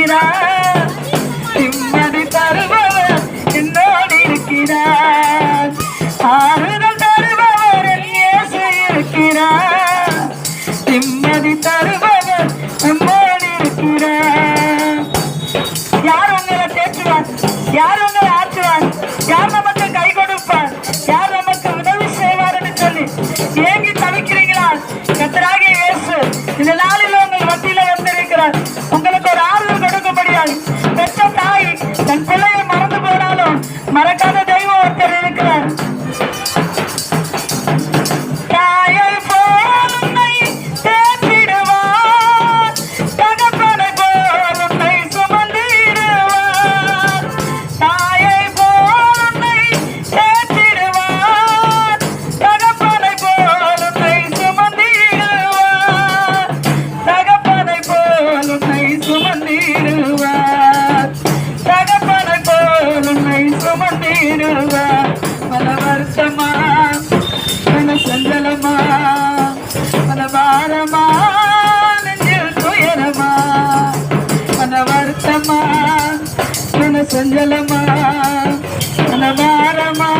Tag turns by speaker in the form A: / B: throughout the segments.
A: இருக்கிறார். நிம்மதி தருபவர் என்னோடு இருக்கிறார். ஆறுதல் தருபவர் என் இயேசு இருக்கிறார். நிம்மதி தருபவர் நம்மோடு இருக்கிறார். யார் உங்களை தேற்றுவார்? யார் உங்களை ஆற்றுவார்? யார் நமக்கு கை கொடுப்பார்? யார் நமக்கு உதவி செய்வார் என்று சொல்லி ஏங்கி தவிக்கிறீங்களா? கர்த்தராகிய இயேசு இந்த நாளில் உங்கள் மத்தியில வந்திருக்கிறார். உங்களுக்கு ஒரு ஆறுதல் கொடுக்க முடியாது. பெற்ற தாய் தன் பிள்ளையை மறந்து போனாலும் மறக்காத தெய்வம் ஒருத்தர் இருக்கிறார். தாயை போல் உன்னை தேற்றிடுவார். தகப்பனை போல் உன்னை சுமந்திடுவார். தாயை போல் உன்னை தேற்றிடுவார். தகப்பனை போல் உன்னை சுமந்திடுவார். தகப்பனை போல் உன்னை சுமந்திடுவார். தகப்பனை போல் உன்னை சுமந்திடுவார். மன வருத்தமா, மன சஞ்சலமா, மன பாரமா, நெஞ்சில் துயரமா, மன வருத்தமா, மன சஞ்சலமா, மன பாரமா,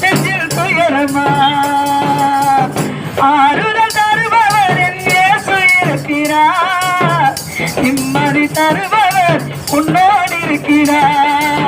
A: நெஞ்சில் துயரமா, ஆறுதல் தருபவர் என் இயேசு இருக்கிறார். நிம்மதி தருபவர் உன்னோடு இருக்கிறார்.